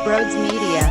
Brodes Media.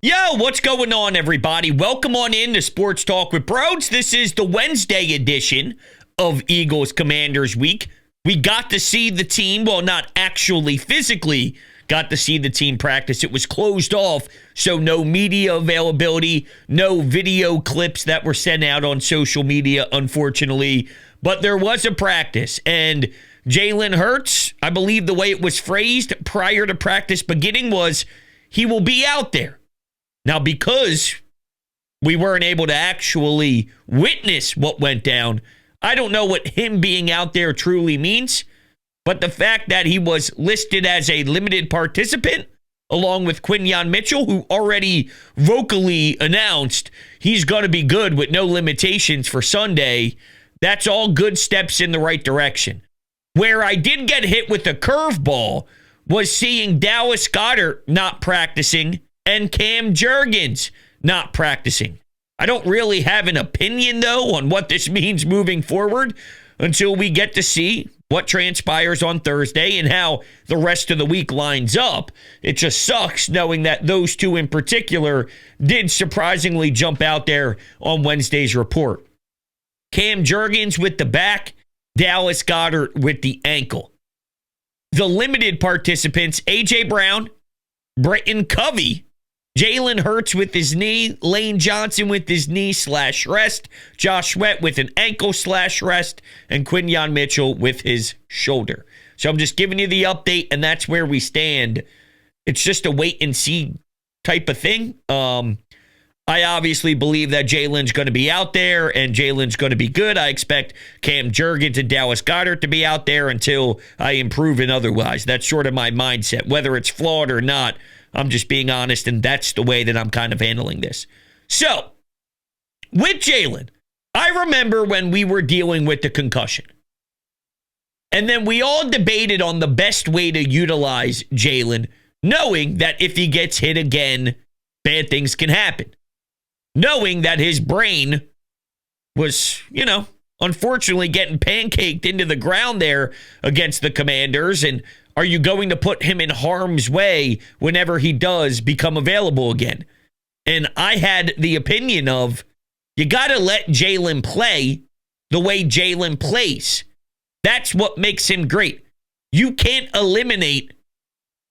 Yo, what's going on, everybody? Welcome on in to Sports Talk with Brodes. This is the Wednesday edition of Eagles Commanders Week. We got to see the team, well, not actually physically got to see the team practice. It was closed off, so no media availability, no video clips that were sent out on social media, unfortunately. But there was a practice, and Jalen Hurts, I believe the way it was phrased prior to practice beginning was he will be out there. Now, because we weren't able to actually witness what went down, I don't know what him being out there truly means, but the fact that he was listed as a limited participant, along with Quinyon Mitchell, who already vocally announced he's going to be good with no limitations for Sunday, that's all good steps in the right direction. Where I did get hit with a curveball was seeing Dallas Goedert not practicing and Cam Jurgens not practicing. I don't really have an opinion, though, on what this means moving forward until we get to see what transpires on Thursday and how the rest of the week lines up. It just sucks knowing that those two in particular did surprisingly jump out there on Wednesday's report. Cam Jurgens with the back, Dallas Goedert with the ankle. The limited participants, A.J. Brown, Britton Covey, Jalen Hurts with his knee, Lane Johnson with his knee/rest, Josh Sweat with an ankle/rest, and Quinyon Mitchell with his shoulder. So I'm just giving you the update, and that's where we stand. It's just a wait and see type of thing. I obviously believe that Jalen's going to be out there, and Jalen's going to be good. I expect Cam Jurgens and Dallas Goedert to be out there until I improve and otherwise. That's sort of my mindset. Whether it's flawed or not, I'm just being honest, and that's the way that I'm kind of handling this. So, with Jalen, I remember when we were dealing with the concussion. And then we all debated on the best way to utilize Jalen, knowing that if he gets hit again, bad things can happen. Knowing that his brain was, unfortunately getting pancaked into the ground there against the Commanders, and are you going to put him in harm's way whenever he does become available again? And I had the opinion of, you got to let Jalen play the way Jalen plays. That's what makes him great. You can't eliminate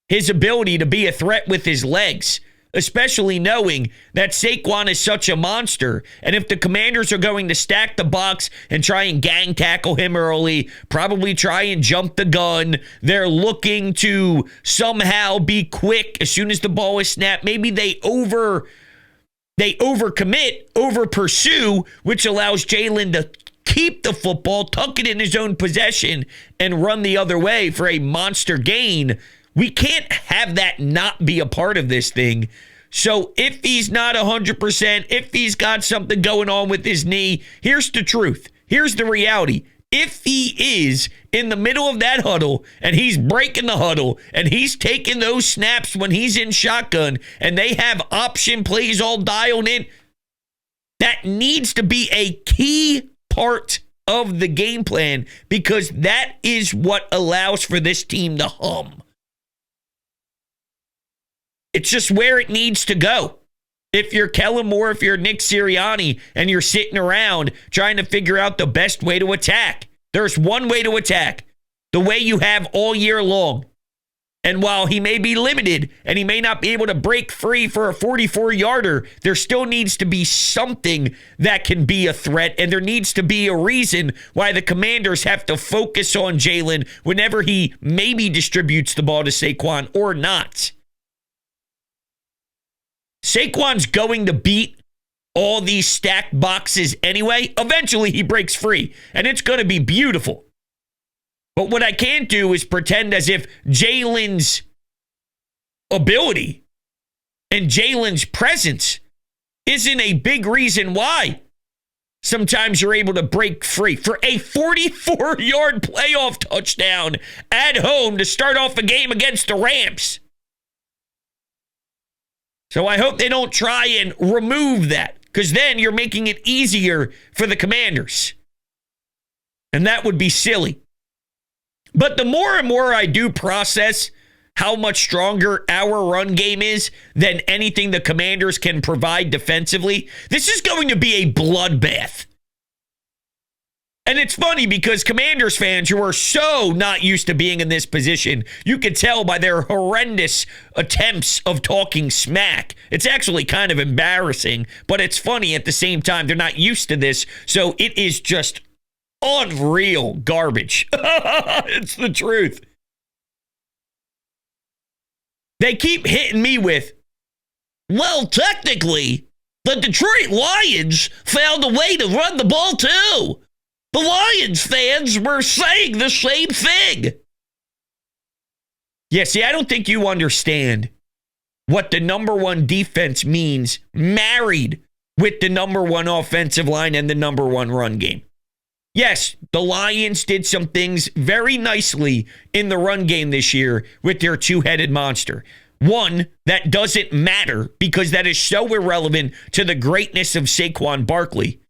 his ability to be a threat with his legs, especially knowing that Saquon is such a monster. And if the Commanders are going to stack the box and try and gang tackle him early, probably try and jump the gun, they're looking to somehow be quick as soon as the ball is snapped. Maybe they overcommit, over pursue, which allows Jalen to keep the football, tuck it in his own possession, and run the other way for a monster gain. We can't have that not be a part of this thing. So if he's not 100%, if he's got something going on with his knee, here's the truth. Here's the reality. If he is in the middle of that huddle and he's breaking the huddle and he's taking those snaps when he's in shotgun and they have option plays all dialed in, that needs to be a key part of the game plan because that is what allows for this team to hum. It's just where it needs to go. If you're Kellen Moore, if you're Nick Sirianni, and you're sitting around trying to figure out the best way to attack, there's one way to attack, the way you have all year long. And while he may be limited and he may not be able to break free for a 44-yarder, there still needs to be something that can be a threat, and there needs to be a reason why the Commanders have to focus on Jalen whenever he maybe distributes the ball to Saquon or not. Saquon's going to beat all these stacked boxes anyway. Eventually, he breaks free, and it's going to be beautiful. But what I can't do is pretend as if Jalen's ability and Jalen's presence isn't a big reason why sometimes you're able to break free. For a 44-yard playoff touchdown at home to start off a game against the Rams. So I hope they don't try and remove that, because then you're making it easier for the Commanders. And that would be silly. But the more and more I do process how much stronger our run game is than anything the Commanders can provide defensively, this is going to be a bloodbath. And it's funny because Commanders fans who are so not used to being in this position, you could tell by their horrendous attempts of talking smack. It's actually kind of embarrassing, but it's funny at the same time. They're not used to this, so it is just unreal garbage. It's the truth. They keep hitting me with, well, technically, the Detroit Lions found a way to run the ball too. The Lions fans were saying the same thing. Yeah, see, I don't think you understand what the number one defense means married with the number one offensive line and the number one run game. Yes, the Lions did some things very nicely in the run game this year with their two-headed monster. One, that doesn't matter because that is so irrelevant to the greatness of Saquon Barkley.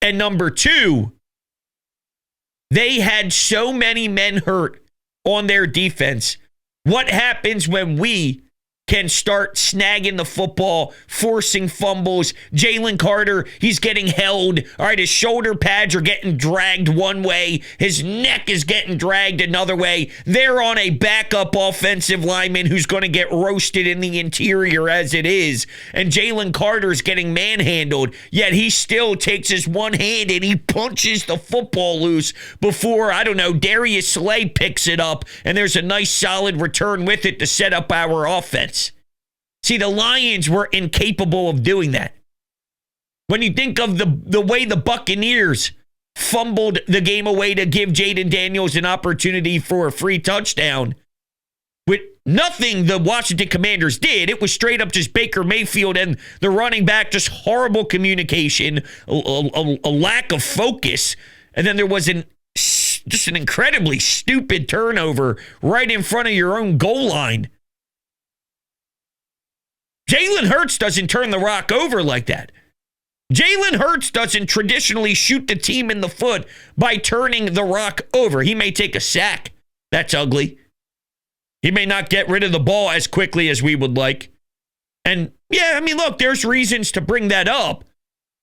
And number two, they had so many men hurt on their defense. What happens when we can start snagging the football, forcing fumbles? Jalen Carter, he's getting held. All right, his shoulder pads are getting dragged one way. His neck is getting dragged another way. They're on a backup offensive lineman who's going to get roasted in the interior as it is. And Jalen Carter's getting manhandled, yet he still takes his one hand and he punches the football loose before, I don't know, Darius Slay picks it up and there's a nice solid return with it to set up our offense. See, the Lions were incapable of doing that. When you think of the way the Buccaneers fumbled the game away to give Jaden Daniels an opportunity for a free touchdown, with nothing the Washington Commanders did, it was straight up just Baker Mayfield and the running back, just horrible communication, a lack of focus, and then there was just an incredibly stupid turnover right in front of your own goal line. Jalen Hurts doesn't turn the rock over like that. Jalen Hurts doesn't traditionally shoot the team in the foot by turning the rock over. He may take a sack. That's ugly. He may not get rid of the ball as quickly as we would like. And yeah, I mean, look, there's reasons to bring that up.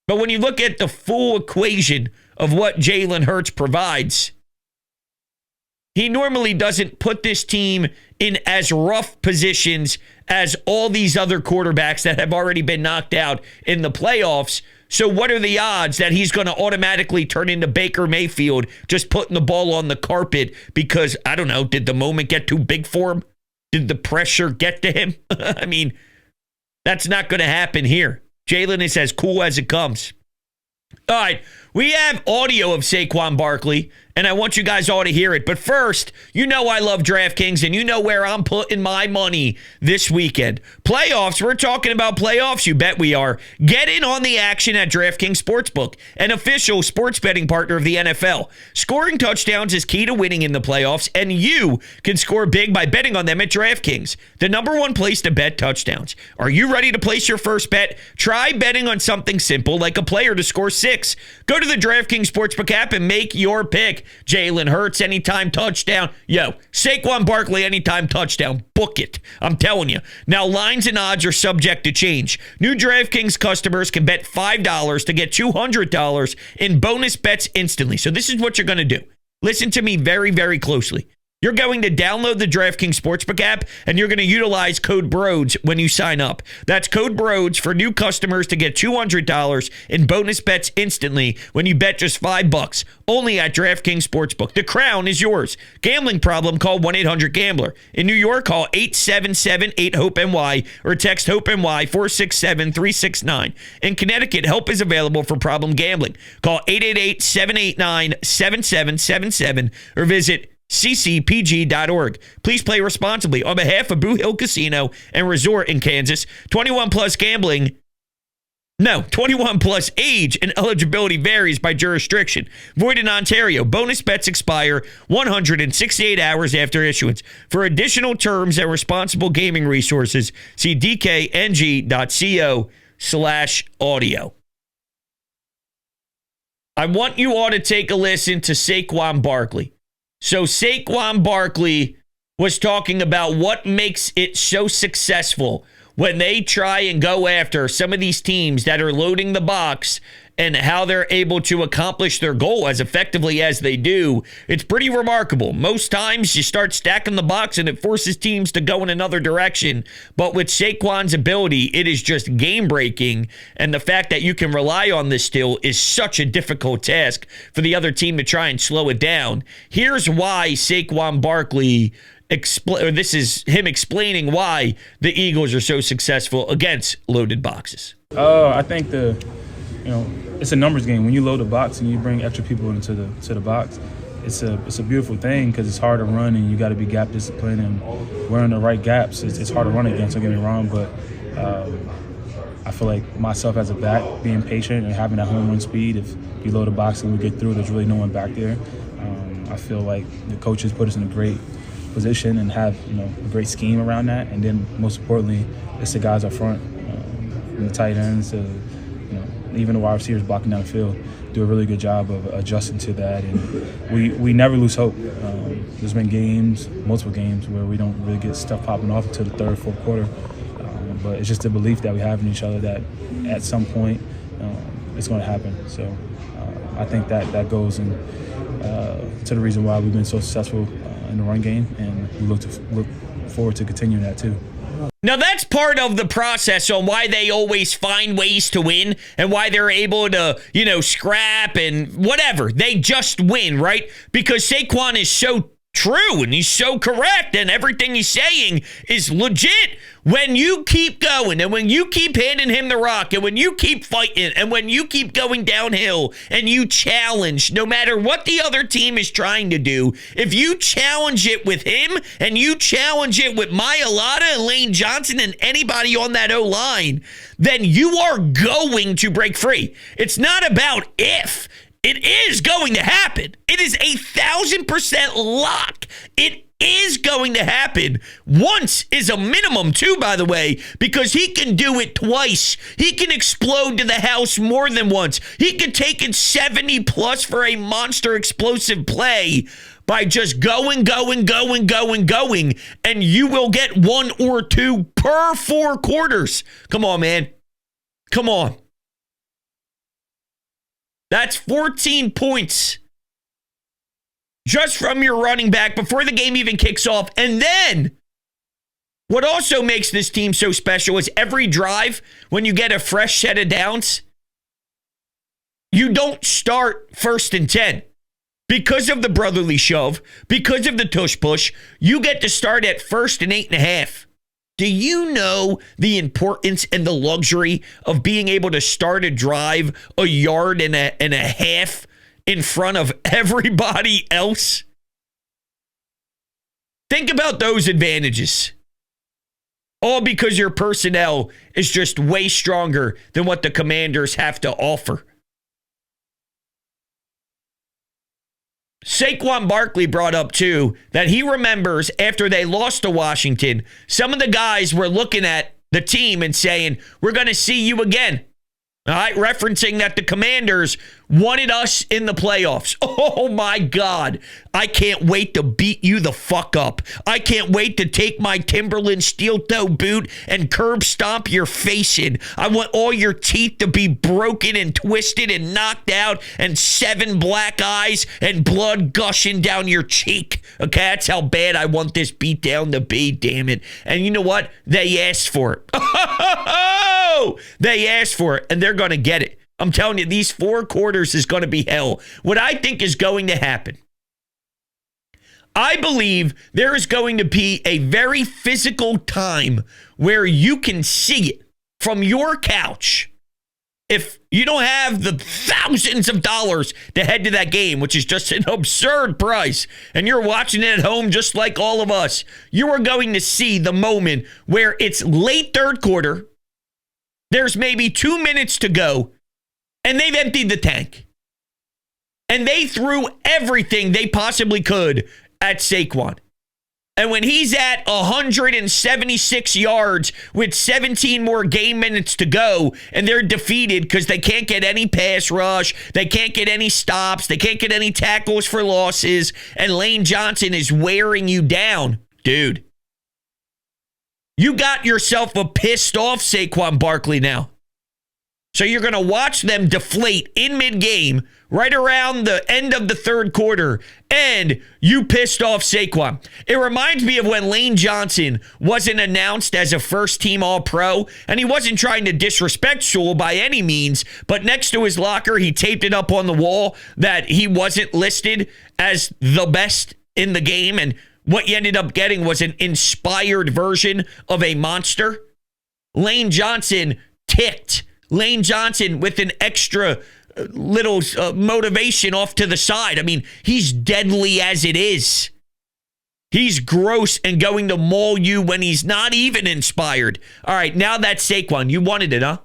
But when you look at the full equation of what Jalen Hurts provides, he normally doesn't put this team in as rough positions as all these other quarterbacks that have already been knocked out in the playoffs. So what are the odds that he's going to automatically turn into Baker Mayfield just putting the ball on the carpet because, I don't know, did the moment get too big for him? Did the pressure get to him? I mean, that's not going to happen here. Jalen is as cool as it comes. All right, we have audio of Saquon Barkley, and I want you guys all to hear it. But first, you know I love DraftKings, and you know where I'm putting my money this weekend. Playoffs, we're talking about playoffs, you bet we are. Get in on the action at DraftKings Sportsbook, an official sports betting partner of the NFL. Scoring touchdowns is key to winning in the playoffs, and you can score big by betting on them at DraftKings, the number one place to bet touchdowns. Are you ready to place your first bet? Try betting on something simple like a player to score 6. Go to the DraftKings Sportsbook app and make your pick. Jalen Hurts, anytime touchdown. Yo, Saquon Barkley, anytime touchdown. Book it. I'm telling you. Now, lines and odds are subject to change. New DraftKings customers can bet $5 to get $200 in bonus bets instantly. So this is what you're going to do. Listen to me very, very closely. You're going to download the DraftKings Sportsbook app, and you're going to utilize code Brodes when you sign up. That's code Brodes for new customers to get $200 in bonus bets instantly when you bet just $5. Only at DraftKings Sportsbook. The crown is yours. Gambling problem? Call 1-800-GAMBLER. In New York, call 877-8-HOPE-NY or text HOPE-NY 467-369. In Connecticut, help is available for problem gambling. Call 888-789-7777 or visit ccpg.org. Please play responsibly. On behalf of Boo Hill Casino and Resort in Kansas, 21 plus age and eligibility varies by jurisdiction. Void in Ontario. Bonus bets expire 168 hours after issuance. For additional terms and responsible gaming resources, see dkng.co/audio. I want you all to take a listen to Saquon Barkley. So Saquon Barkley was talking about what makes it so successful when they try and go after some of these teams that are loading the box and how they're able to accomplish their goal as effectively as they do. It's pretty remarkable. Most times you start stacking the box and it forces teams to go in another direction. But with Saquon's ability, it is just game-breaking. And the fact that you can rely on this still is such a difficult task for the other team to try and slow it down. Here's why Saquon Barkley this is him explaining why the Eagles are so successful against loaded boxes. I think it's a numbers game. When you load a box and you bring extra people into the box, it's a beautiful thing because it's hard to run and you got to be gap disciplined, and we're in the right gaps. It's hard to run against. Don't get me wrong, but I feel like myself as a back, being patient and having that home run speed. If you load a box and we get through, there's really no one back there. I feel like the coaches put us in a great position and have a great scheme around that, and then most importantly, it's the guys up front, from the tight ends to even the wide receivers blocking down the field, do a really good job of adjusting to that, and we never lose hope. There's been games, multiple games, where we don't really get stuff popping off until the third, fourth quarter, but it's just the belief that we have in each other that at some point it's going to happen. So I think that goes in to the reason why we've been so successful in the run game, and we look forward to continuing that too. Now, that's part of the process on why they always find ways to win and why they're able to, scrap and whatever. They just win, right? Because Saquon is so true and he's so correct and everything he's saying is legit. When you keep going and when you keep handing him the rock and when you keep fighting and when you keep going downhill and you challenge, no matter what the other team is trying to do, if you challenge it with him and you challenge it with Mailata and Lane Johnson and anybody on that O-line, then you are going to break free. It's not about if. It is going to happen. It is 1,000% lock. It is going to happen. Once is a minimum too, by the way, because he can do it twice. He can explode to the house more than once. He can take it 70 plus for a monster explosive play by just going, and you will get 1 or 2 per 4 quarters. Come on, man. Come on. That's 14 points just from your running back before the game even kicks off. And then what also makes this team so special is every drive, when you get a fresh set of downs, you don't start 1st and 10. Because of the brotherly shove, because of the tush push, you get to start at 1st and 8.5. Do you know the importance and the luxury of being able to start a drive a yard and a half in front of everybody else? Think about those advantages. All because your personnel is just way stronger than what the Commanders have to offer. Saquon Barkley brought up, too, that he remembers after they lost to Washington, some of the guys were looking at the team and saying, we're going to see you again. All right, referencing that the Commanders wanted us in the playoffs. Oh, my God. I can't wait to beat you the fuck up. I can't wait to take my Timberland steel-toe boot and curb stomp your face in. I want all your teeth to be broken and twisted and knocked out and 7 black eyes and blood gushing down your cheek. Okay, that's how bad I want this beat down to be, damn it. And you know what? They asked for it. They asked for it, and they're going to get it. I'm telling you, these 4 quarters is going to be hell. What I think is going to happen, I believe there is going to be a very physical time where you can see it from your couch. If you don't have the thousands of dollars to head to that game, which is just an absurd price, and you're watching it at home just like all of us, you are going to see the moment where it's late 3rd quarter, there's maybe 2 minutes to go, and they've emptied the tank. And they threw everything they possibly could at Saquon. And when he's at 176 yards with 17 more game minutes to go, and they're defeated because they can't get any pass rush, they can't get any stops, they can't get any tackles for losses, and Lane Johnson is wearing you down, dude, you got yourself a pissed off Saquon Barkley now. So you're going to watch them deflate in mid-game right around the end of the third quarter, and you pissed off Saquon. It reminds me of when Lane Johnson wasn't announced as a first-team All-Pro, and he wasn't trying to disrespect Sewell by any means, but next to his locker, he taped it up on the wall that he wasn't listed as the best in the game, and what you ended up getting was an inspired version of a monster. Lane Johnson ticked. Lane Johnson with an extra little motivation off to the side. I mean, he's deadly as it is. He's gross and going to maul you when he's not even inspired. All right, now that's Saquon. You wanted it, huh?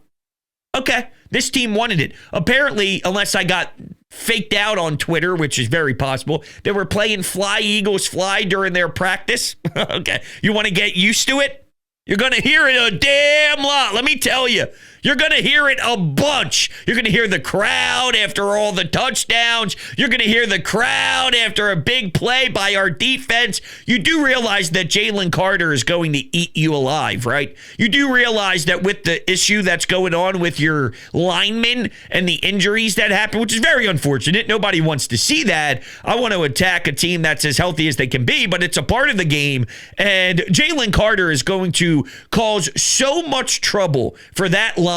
Okay, this team wanted it. Apparently, unless I got faked out on Twitter, which is very possible, they were playing Fly Eagles Fly during their practice. Okay, you want to get used to it? You're going to hear it a damn lot. Let me tell you. You're going to hear it a bunch. You're going to hear the crowd after all the touchdowns. You're going to hear the crowd after a big play by our defense. You do realize that Jalen Carter is going to eat you alive, right? You do realize that with the issue that's going on with your linemen and the injuries that happen, which is very unfortunate. Nobody wants to see that. I want to attack a team that's as healthy as they can be, but it's a part of the game. And Jalen Carter is going to cause so much trouble for that line.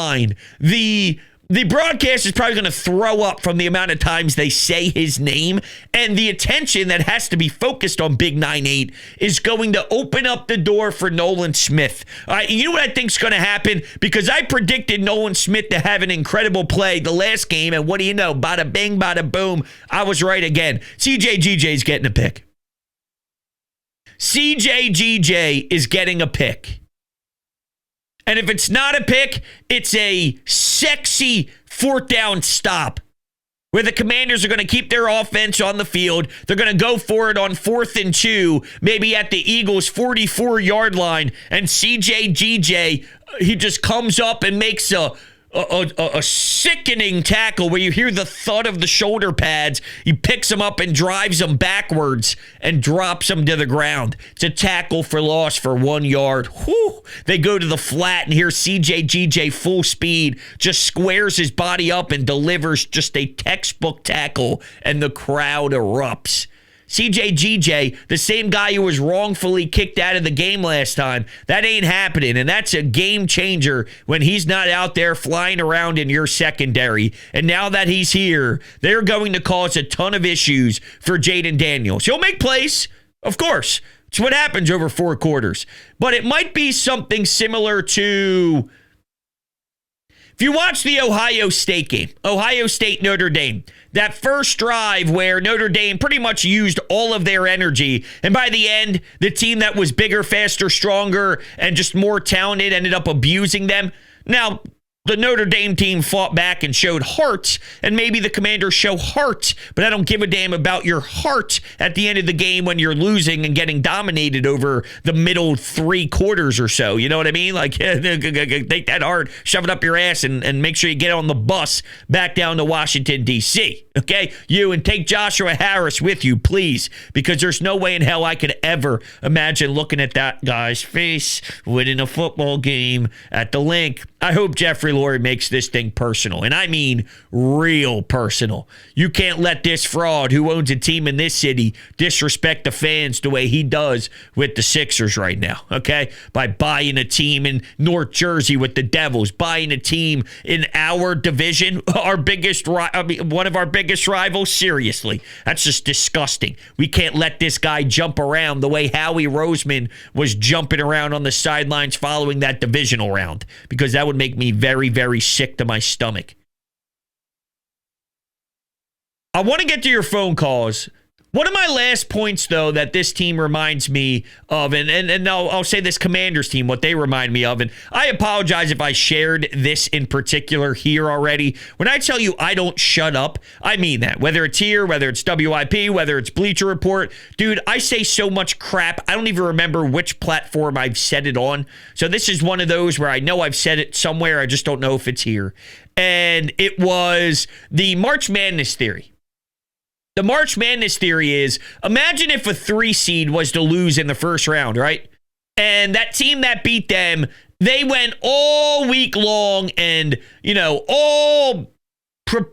The broadcast is probably going to throw up from the amount of times they say his name, and the attention that has to be focused on Big 9-8 is going to open up the door for Nolan Smith. You know what I think is going to happen? Because I predicted Nolan Smith to have an incredible play the last game, and what do you know? Bada bing, bada boom. I was right again. CJGJ's getting a pick. CJGJ is getting a pick. And if it's not a pick, it's a sexy fourth down stop where the Commanders are going to keep their offense on the field. They're going to go for it on 4th and 2, maybe at the Eagles' 44-yard line. And CJGJ, he just comes up and makes a sickening tackle where you hear the thud of the shoulder pads. He picks them up and drives them backwards and drops them to the ground. It's a tackle for loss for 1 yard. Whew. They go to the flat, and here CJGJ full speed just squares his body up and delivers just a textbook tackle, and the crowd erupts. CJGJ, the same guy who was wrongfully kicked out of the game last time, that ain't happening, and that's a game changer when he's not out there flying around in your secondary. And now that he's here, they're going to cause a ton of issues for Jaden Daniels. He'll make plays, of course. It's what happens over 4 quarters. But it might be something similar to, if you watch the Ohio State game, Ohio State, Notre Dame, that first drive where Notre Dame pretty much used all of their energy, and by the end, the team that was bigger, faster, stronger, and just more talented ended up abusing them. Now, the Notre Dame team fought back and showed heart, and maybe the Commanders show heart, but I don't give a damn about your heart at the end of the game when you're losing and getting dominated over the middle 3 quarters or so. You know what I mean? Like, take that heart, shove it up your ass, and make sure you get on the bus back down to Washington, D.C., okay? You, and take Joshua Harris with you, please, because there's no way in hell I could ever imagine looking at that guy's face winning a football game at the Link. I hope Jeffrey Lurie makes this thing personal, and I mean real personal. You can't let this fraud who owns a team in this city disrespect the fans the way he does with the Sixers right now, okay? By buying a team in North Jersey with the Devils, buying a team in our division, one of our biggest rivals. Seriously, that's just disgusting. We can't let this guy jump around the way Howie Roseman was jumping around on the sidelines following that divisional round, because that would make me very, very sick to my stomach. I want to get to your phone calls, One of my last points, though, that this team reminds me of, and I'll say this Commanders team, what they remind me of, and I apologize if I shared this in particular here already. When I tell you I don't shut up, I mean that. Whether it's here, whether it's WIP, whether it's Bleacher Report, dude, I say so much crap, I don't even remember which platform I've said it on. So this is one of those where I know I've said it somewhere, I just don't know if it's here. And it was the March Madness theory. The March Madness theory is, imagine if a 3 seed was to lose in the first round, right? And that team that beat them, they went all week long and, all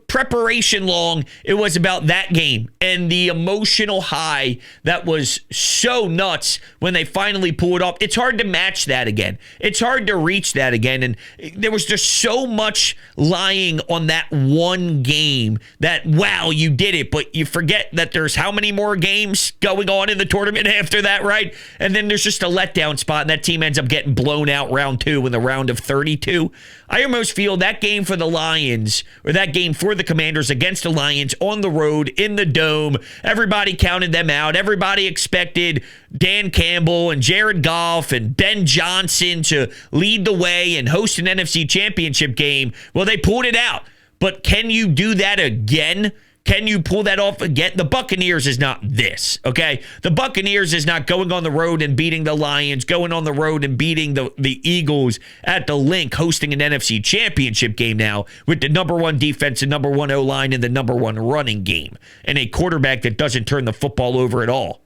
preparation long. It was about that game and the emotional high that was so nuts when they finally pulled it off. It's hard to match that again. It's hard to reach that again. And there was just so much lying on that one game that, wow, you did it. But you forget that there's how many more games going on in the tournament after that, right? And then there's just a letdown spot and that team ends up getting blown out round 2 in the round of 32. I almost feel that game for the Lions, or that game for the Commanders against the Lions on the road in the Dome, everybody counted them out. Everybody expected Dan Campbell and Jared Goff and Ben Johnson to lead the way and host an NFC Championship game. Well, they pulled it out. But can you do that again? Can you pull that off again? The Buccaneers is not this, okay? The Buccaneers is not going on the road and beating the Lions, going on the road and beating the Eagles at the Link, hosting an NFC Championship game now with the number 1 defense and number 1 O-line and the number 1 running game, and a quarterback that doesn't turn the football over at all,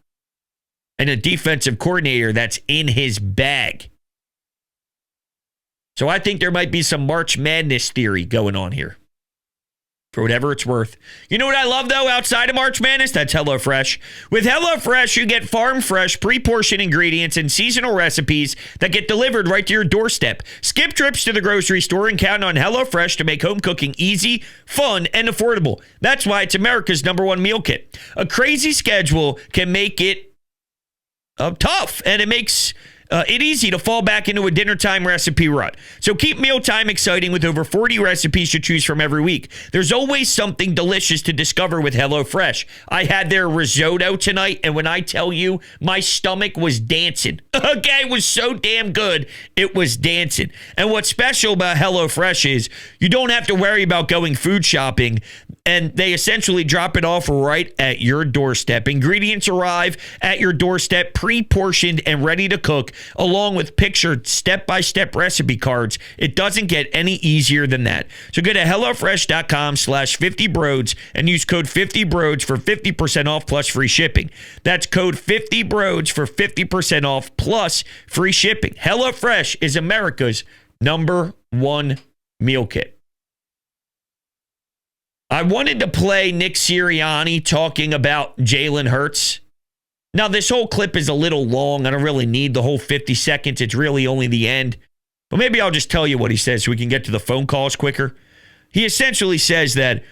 and a defensive coordinator that's in his bag. So I think there might be some March Madness theory going on here, for whatever it's worth. You know what I love, though, outside of March Madness? That's HelloFresh. With HelloFresh, you get farm-fresh, pre-portioned ingredients and seasonal recipes that get delivered right to your doorstep. Skip trips to the grocery store and count on HelloFresh to make home cooking easy, fun, and affordable. That's why it's America's #1 meal kit. A crazy schedule can make it tough, and it makes it easy to fall back into a dinner time recipe rut. So keep mealtime exciting with over 40 recipes to choose from every week. There's always something delicious to discover with HelloFresh. I had their risotto tonight, and when I tell you, my stomach was dancing. Okay, it was so damn good, it was dancing. And what's special about HelloFresh is you don't have to worry about going food shopping, and they essentially drop it off right at your doorstep. Ingredients arrive at your doorstep, pre-portioned and ready to cook, along with pictured step-by-step recipe cards. It doesn't get any easier than that. So go to HelloFresh.com/50Brodes and use code 50Brodes for 50% off plus free shipping. That's code 50Brodes for 50% off plus free shipping. HelloFresh is America's #1 meal kit. I wanted to play Nick Sirianni talking about Jalen Hurts. Now, this whole clip is a little long. I don't really need the whole 50 seconds. It's really only the end. But maybe I'll just tell you what he says so we can get to the phone calls quicker. He essentially says that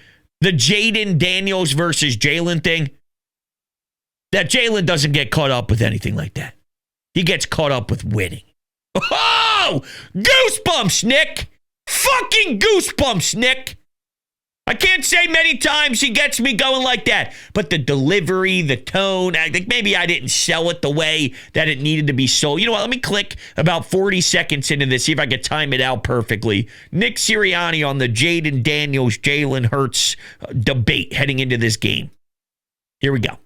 the Jaden Daniels versus Jalen thing, that Jalen doesn't get caught up with anything like that. He gets caught up with winning. Oh! Goosebumps, Nick! Fucking goosebumps, Nick! I can't say many times he gets me going like that, but the delivery, the tone, I think maybe I didn't sell it the way that it needed to be sold. You know what? Let me click about 40 seconds into this, see if I can time it out perfectly. Nick Sirianni on the Jaden Daniels, Jalen Hurts debate heading into this game. Here we go.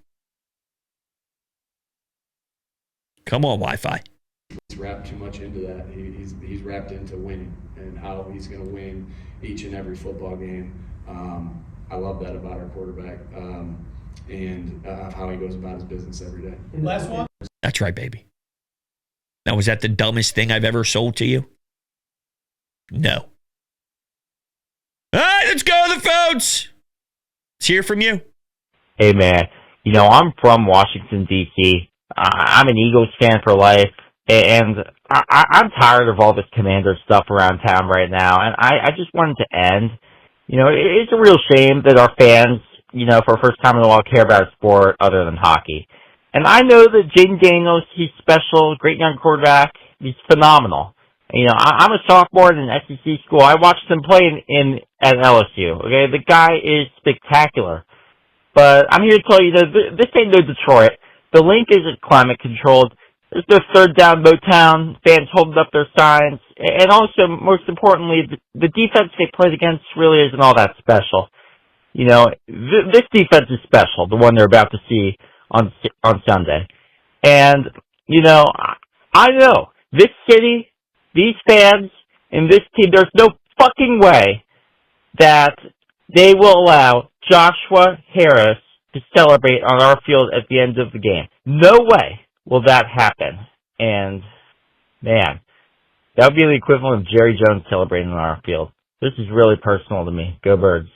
Come on, Wi-Fi. He's wrapped too much into that. He's wrapped into winning and how he's going to win each and every football game. I love that about our quarterback and how he goes about his business every day. Last one. That's right, baby. Now, was that the dumbest thing I've ever sold to you? No. All right, let's go to the phones. Let's hear from you. Hey, man. I'm from Washington, D.C. I'm an Eagles fan for life, and I'm tired of all this Commander stuff around town right now, and I just wanted to end. It's a real shame that our fans, for the first time in a while, care about a sport other than hockey. And I know that Jaden Daniels, he's special, great young quarterback. He's phenomenal. I'm a sophomore in an SEC school. I watched him play at LSU. Okay, the guy is spectacular. But I'm here to tell you that this ain't no Detroit. The link isn't climate controlled. There's no third down Motown, fans holding up their signs, and also, most importantly, the defense they played against really isn't all that special. You know, this defense is special, the one they're about to see on Sunday. And, you know, I know, this city, these fans, and this team, there's no fucking way that they will allow Joshua Harris to celebrate on our field at the end of the game. No way will that happen. And, man, that would be the equivalent of Jerry Jones celebrating on our field. This is really personal to me. Go Birds.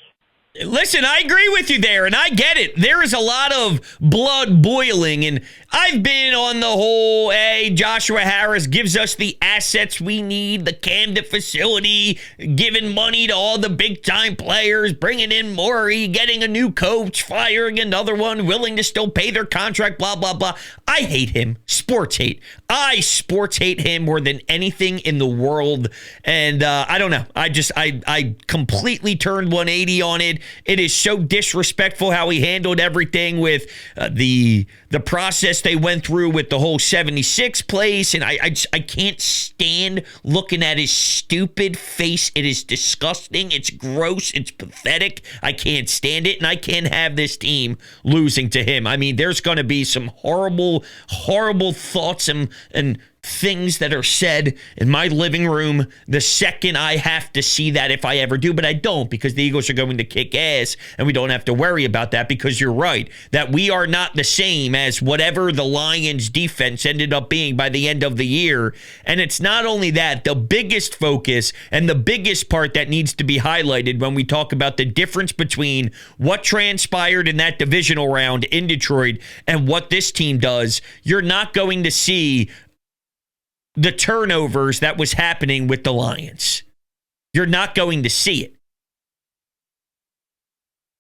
Listen, I agree with you there, and I get it. There is a lot of blood boiling, and I've been on the whole, hey, Joshua Harris gives us the assets we need, the Camden facility, giving money to all the big-time players, bringing in Maury, getting a new coach, firing another one, willing to still pay their contract, blah, blah, blah. I hate him. Sports hate. I sports hate him more than anything in the world, and I don't know. I completely turned 180 on it. It is so disrespectful how he handled everything with the process they went through with the whole 76 place, and I can't stand looking at his stupid face. It is disgusting. It's gross. It's pathetic. I can't stand it, and I can't have this team losing to him. I mean, there's going to be some horrible, horrible thoughts and things that are said in my living room the second I have to see that, if I ever do, but I don't, because the Eagles are going to kick ass, and we don't have to worry about that, because you're right, that we are not the same as whatever the Lions defense ended up being by the end of the year. And it's not only that, the biggest focus and the biggest part that needs to be highlighted when we talk about the difference between what transpired in that divisional round in Detroit and what this team does, you're not going to see the turnovers that was happening with the Lions. You're not going to see it.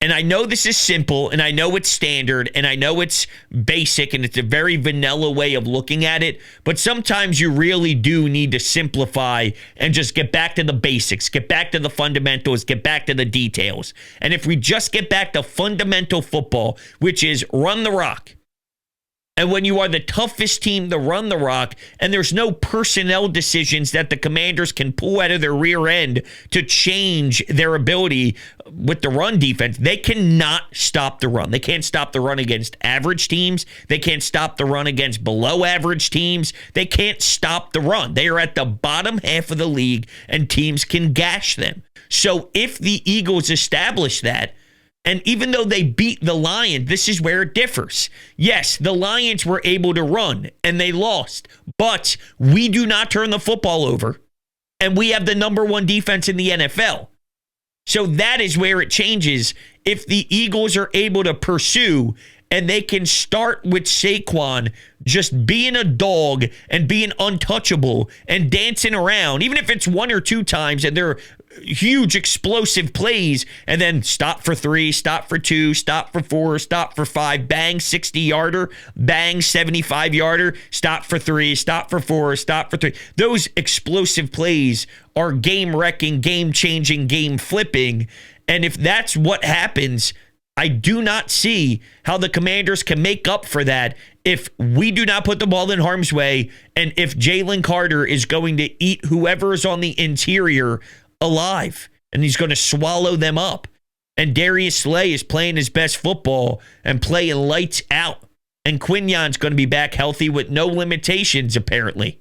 And I know this is simple, and I know it's standard, and I know it's basic, and it's a very vanilla way of looking at it, but sometimes you really do need to simplify and just get back to the basics, get back to the fundamentals, get back to the details. And if we just get back to fundamental football, which is run the rock, and when you are the toughest team to run the rock, and there's no personnel decisions that the Commanders can pull out of their rear end to change their ability with the run defense, they cannot stop the run. They can't stop the run against average teams. They can't stop the run against below average teams. They can't stop the run. They are at the bottom half of the league, and teams can gash them. So if the Eagles establish that, and even though they beat the Lions, this is where it differs. Yes, the Lions were able to run, and they lost. But we do not turn the football over, and we have the number one defense in the NFL. So that is where it changes. If the Eagles are able to pursue, and they can start with Saquon just being a dog and being untouchable and dancing around, even if it's one or two times, and they're huge explosive plays, and then stop for 3, stop for 2, stop for 4, stop for 5, bang 60-yarder, bang 75-yarder, stop for 3, stop for 4, stop for 3. Those explosive plays are game-wrecking, game-changing, game-flipping, and if that's what happens, I do not see how the Commanders can make up for that if we do not put the ball in harm's way, and if Jalen Carter is going to eat whoever is on the interior alive, and he's going to swallow them up. And Darius Slay is playing his best football and playing lights out. And Quignon's going to be back healthy with no limitations, apparently.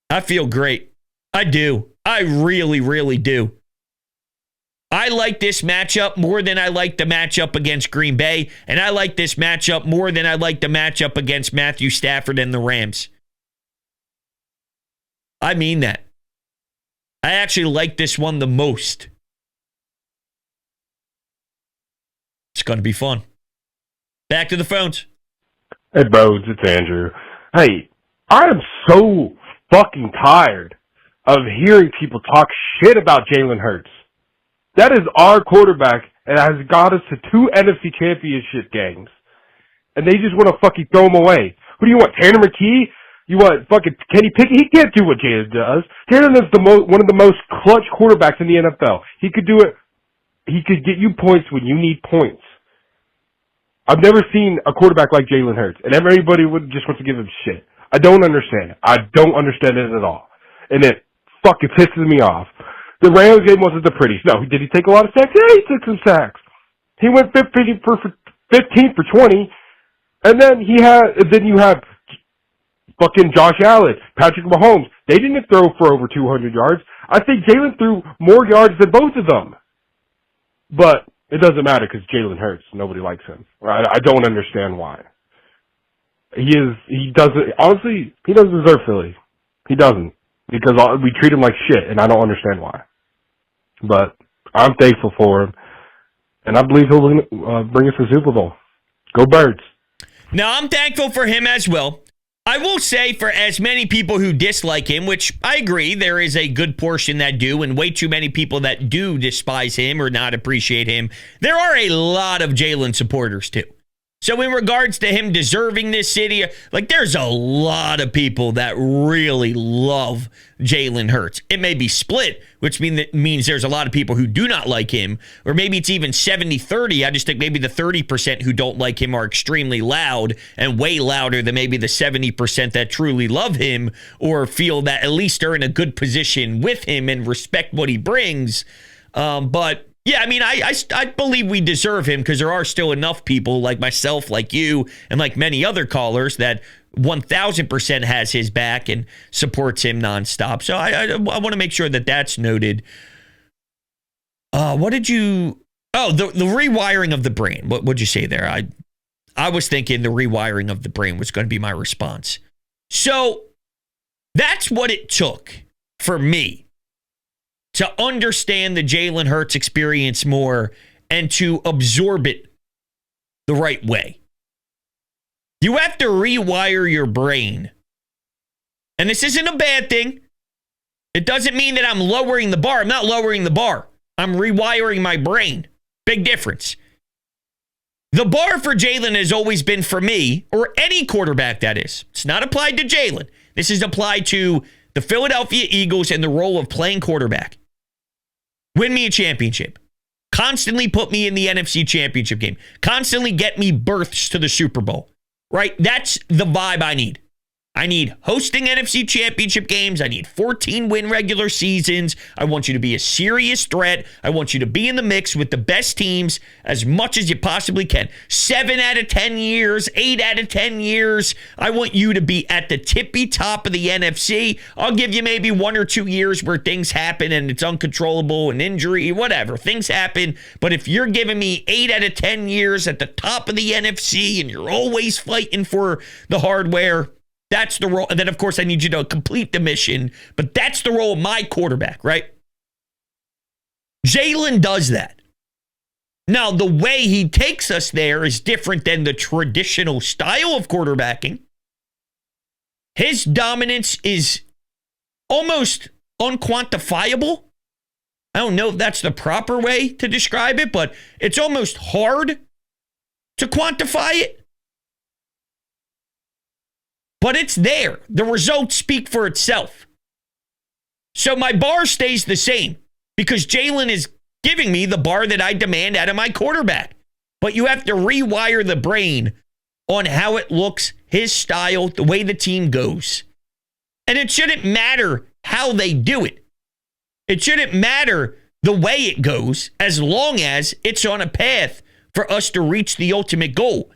I feel great. I do. I really, really do. I like this matchup more than I like the matchup against Green Bay, and I like this matchup more than I like the matchup against Matthew Stafford and the Rams. I mean that. I actually like this one the most. It's going to be fun. Back to the phones. Hey, Brodes, it's Andrew. Hey, I am so fucking tired of hearing people talk shit about Jalen Hurts. That is our quarterback and has got us to 2 NFC championship games. And they just want to fucking throw him away. Who do you want, Tanner McKee? You want fucking Kenny Pickett? He can't do what Jalen does. Jalen is one of the most clutch quarterbacks in the NFL. He could do it he could get you points when you need points. I've never seen a quarterback like Jalen Hurts, and everybody just wants to give him shit. I don't understand it. I don't understand it at all. And it fucking pisses me off. The Rams game wasn't the prettiest. No, did he take a lot of sacks? Yeah, he took some sacks. He went 15 for 20, and then you have fucking Josh Allen, Patrick Mahomes. They didn't throw for over 200 yards. I think Jalen threw more yards than both of them. But it doesn't matter because Jalen Hurts. Nobody likes him. I don't understand why. He doesn't deserve Philly. He doesn't. Because we treat him like shit, and I don't understand why. But I'm thankful for him. And I believe he'll bring us a Super Bowl. Go Birds. Now, I'm thankful for him as well. I will say, for as many people who dislike him, which I agree, there is a good portion that do, and way too many people that do despise him or not appreciate him, there are a lot of Jalen supporters too. So in regards to him deserving this city, like there's a lot of people that really love Jalen Hurts. It may be split, which means there's a lot of people who do not like him, or maybe it's even 70-30. I just think maybe the 30% who don't like him are extremely loud and way louder than maybe the 70% that truly love him or feel that at least they're in a good position with him and respect what he brings. But yeah, I mean, I believe we deserve him because there are still enough people like myself, like you, and like many other callers that 1,000% has his back and supports him nonstop. So I want to make sure that that's noted. What did you... Oh, the rewiring of the brain. What would you say there? I was thinking the rewiring of the brain was going to be my response. So that's what it took for me to understand the Jalen Hurts experience more and to absorb it the right way. You have to rewire your brain. And this isn't a bad thing. It doesn't mean that I'm lowering the bar. I'm not lowering the bar. I'm rewiring my brain. Big difference. The bar for Jalen has always been for me, or any quarterback that is. It's not applied to Jalen. This is applied to the Philadelphia Eagles and the role of playing quarterback. Win me a championship. Constantly put me in the NFC Championship game. Constantly get me berths to the Super Bowl. Right? That's the vibe I need. I need hosting NFC Championship games. I need 14-win regular seasons. I want you to be a serious threat. I want you to be in the mix with the best teams as much as you possibly can. 7 out of 10 years, 8 out of 10 years. I want you to be at the tippy top of the NFC. I'll give you maybe 1 or 2 years where things happen and it's uncontrollable and injury, whatever. Things happen. But if you're giving me 8 out of 10 years at the top of the NFC and you're always fighting for the hardware, that's the role. And then, of course, I need you to complete the mission. But that's the role of my quarterback, right? Jalen does that. Now, the way he takes us there is different than the traditional style of quarterbacking. His dominance is almost unquantifiable. I don't know if that's the proper way to describe it, but it's almost hard to quantify it. But it's there. The results speak for itself. So my bar stays the same because Jalen is giving me the bar that I demand out of my quarterback. But you have to rewire the brain on how it looks, his style, the way the team goes. And it shouldn't matter how they do it. It shouldn't matter the way it goes as long as it's on a path for us to reach the ultimate goal.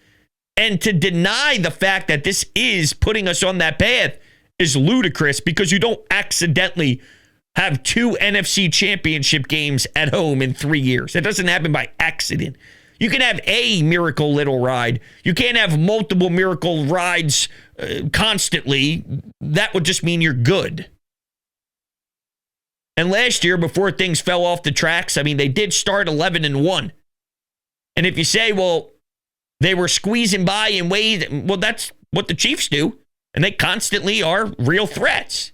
And to deny the fact that this is putting us on that path is ludicrous because you don't accidentally have 2 NFC Championship games at home in 3 years. That doesn't happen by accident. You can have a miracle little ride. You can't have multiple miracle rides constantly. That would just mean you're good. And last year, before things fell off the tracks, I mean, they did start 11-1. And if you say, well, they were squeezing by in ways, well, that's what the Chiefs do. And they constantly are real threats.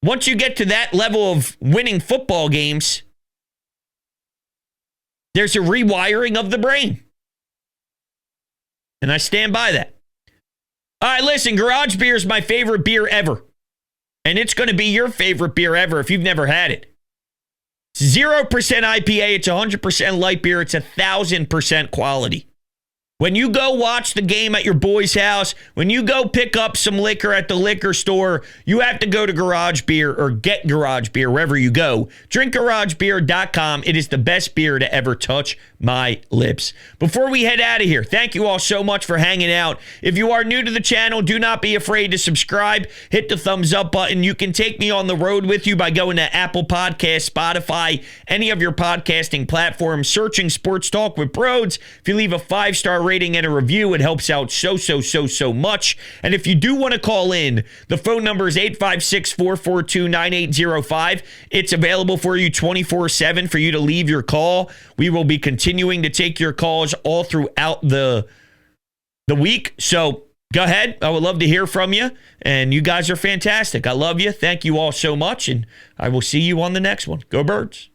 Once you get to that level of winning football games, there's a rewiring of the brain. And I stand by that. All right, listen, Garage Beer is my favorite beer ever. And it's going to be your favorite beer ever if you've never had it. 0% IPA. It's 100% light beer. It's 1,000% quality. When you go watch the game at your boy's house, when you go pick up some liquor at the liquor store, you have to go to Garage Beer or get Garage Beer wherever you go. DrinkGarageBeer.com. It is the best beer to ever touch my lips. Before we head out of here, thank you all so much for hanging out. If you are new to the channel, do not be afraid to subscribe. Hit the thumbs up button. You can take me on the road with you by going to Apple Podcasts, Spotify, any of your podcasting platforms, searching Sports Talk with Brodes. If you leave a 5-star rating and a review, it helps out so much. And if you do want to call in, the phone number is 856-442-9805. It's available for you 24/7 for you to leave your call. We will be continuing to take your calls all throughout the week. So go ahead. I would love to hear from you. And you guys are fantastic. I love you. Thank you all so much. And I will see you on the next one. Go Birds.